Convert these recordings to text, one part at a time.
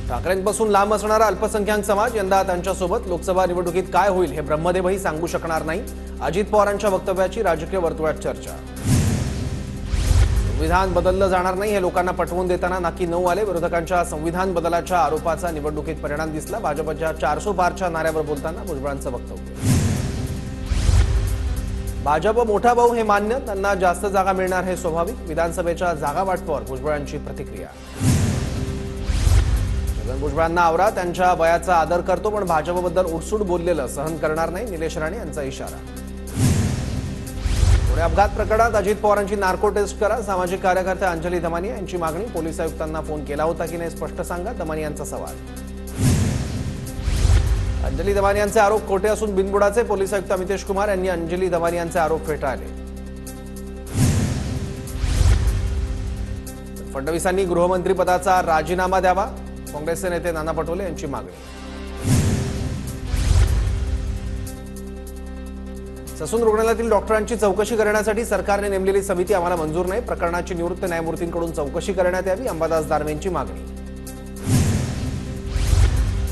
ठाकरेंपासून लांब असणारा अल्पसंख्याक समाज यंदा त्यांच्यासोबत लोकसभा निवडणुकीत काय होईल हे ब्रह्मदेवही सांगू शकणार नाही। अजित पवारांच्या वक्तव्याची राजकीय वर्तुळात चर्चा। संविधान बदललं जाणार नाही हे लोकांना पटवून देताना नाकी 9 आले। विरोधकांच्या संविधान बदलाच्या आरोपाचा निवडणुकीत परिणाम दिसला। भाजपच्या 400 पारच्या नाऱ्यावर बोलताना भुजबळांचं वक्तव्य। भाजप मोठा भाऊ हे मान्य, त्यांना जास्त जागा मिळणार हे स्वाभाविक। विधानसभेच्या जागा वाटपावर भुजबळांची प्रतिक्रिया। छगन भुजबळांना आवरा, त्यांच्या वयाचा आदर करतो, पण भाजपबद्दल उठसूट बोललेलं सहन करणार नाही, निलेश राणे यांचा इशारा। पुणे अपघात प्रकरणात अजित पवारांची नार्को टेस्ट करा, सामाजिक कार्यकर्त्या अंजली दमानिया यांची मागणी। पोलीस आयुक्तांना फोन केला होता की नाही स्पष्ट सांगा, दमानियांचा सवाल। अंजली दमानियांचे आरोप खोटे असून बिनबुडाचे, पोलीस आयुक्त अमितेश कुमार यांनी अंजली दमानियांचे आरोप फेटाळले। फडणवीसांनी गृहमंत्री पदाचा राजीनामा द्यावा, काँग्रेसचे नेते नाना पटोले यांची मागणी। ससून रुग्णालयातील डॉक्टरांची चौकशी करण्यासाठी सरकारने नेमलेली समिती आम्हाला मंजूर नाही, प्रकरणाची निवृत्त न्यायमूर्तींकडून चौकशी करण्यात यावी, अंबादास दानवेंची मागणी।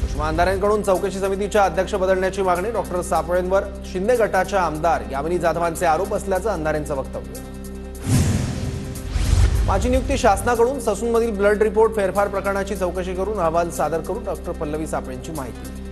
सुषमा अंधारेंकडून चौकशी समितीच्या अध्यक्ष बदलण्याची मागणी। डॉक्टर सापळेंवर शिंदे गटाच्या आमदार यामिनी जाधवांचे आरोप असल्याचं अंधारेंचं वक्तव्य। माझी नियुक्ती शासनाकडून, ससूनमधील ब्लड रिपोर्ट फेरफार प्रकरणाची चौकशी करून अहवाल सादर करू, डॉक्टर पल्लवी सापळेंची माहिती।